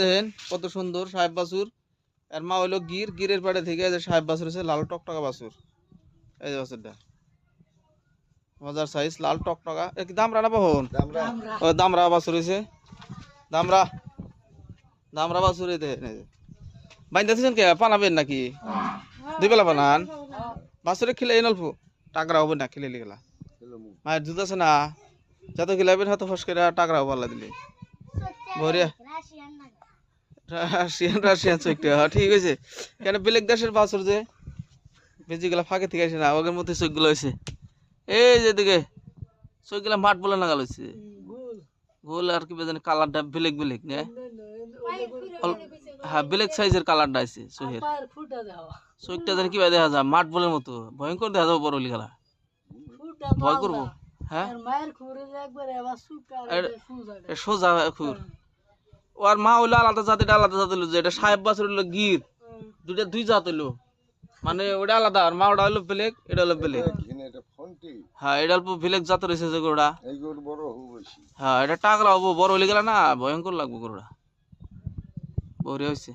দেখেন কত সুন্দর সাহেব বাছুর। আর মা হইলো গির, গিরের পাড়ে থেকে এই যে সাহেব বাছুর হচ্ছে লাল টকটকা বাছুর। এই যে বাছুরটা মজার সাইজ, লাল টকটকা। এ কি দামরা না বহন? ও দামরা বাছুর হয়েছে, দামরা দামরা বাছুর। এই দেখেন এই যে বাইন্দাছেন কে পানাবেন নাকি? দুই বেলা বানান বাছুরে খেলে এই অল্প টাকরা হবে না, খেলে গেলা মায়ের দুধ আছে না, যত খেলাবেন হয়তো ফস করে টাকরা হবো আল্লাহ দিলে ভরিয়া। রাশিয়ান রাশিয়ান চোখটা ঠিক আছে। কেন বেলেগ দেশের বাছুর যে বেজিগুলা ফাঁকে থেকে আসে না, ওদের মধ্যে চোখগুলো হয়েছে এই যে দিকে চোখগুলা মাঠ বলে নাগাল হয়েছে গোল। আর কি জানি কালারটা বেলেগ বেলেগ না, হ্যাঁ বেলেগ সাইজের কালারটা আছে চোখের। চোখটা জানি কিভাবে দেখা যায়, মাঠ বলের মতো ভয়ঙ্কর দেখা যাবে বড় লিখালা, ভয় করবো। হ্যাঁ সোজা খুর। ও আর মা হইলো আলাদা জাতের, আলাদা জাত হইলো, যে এটা সাহেব বাছুর হইলো গির, দুইটা দুই জাত হইলো, মানে ওটা আলাদা। আর মা ওটা হইলো বেলেগ, এটা হলো বেলেগ। হ্যাঁ এটা অল্প বেলেগ জাতের হয়েছে যে গরুটা। হ্যাঁ এটা টাকরা হবো, বড় হইলে গেলা না ভয়ঙ্কর লাগবো গরুটা, বড় হয়েছে।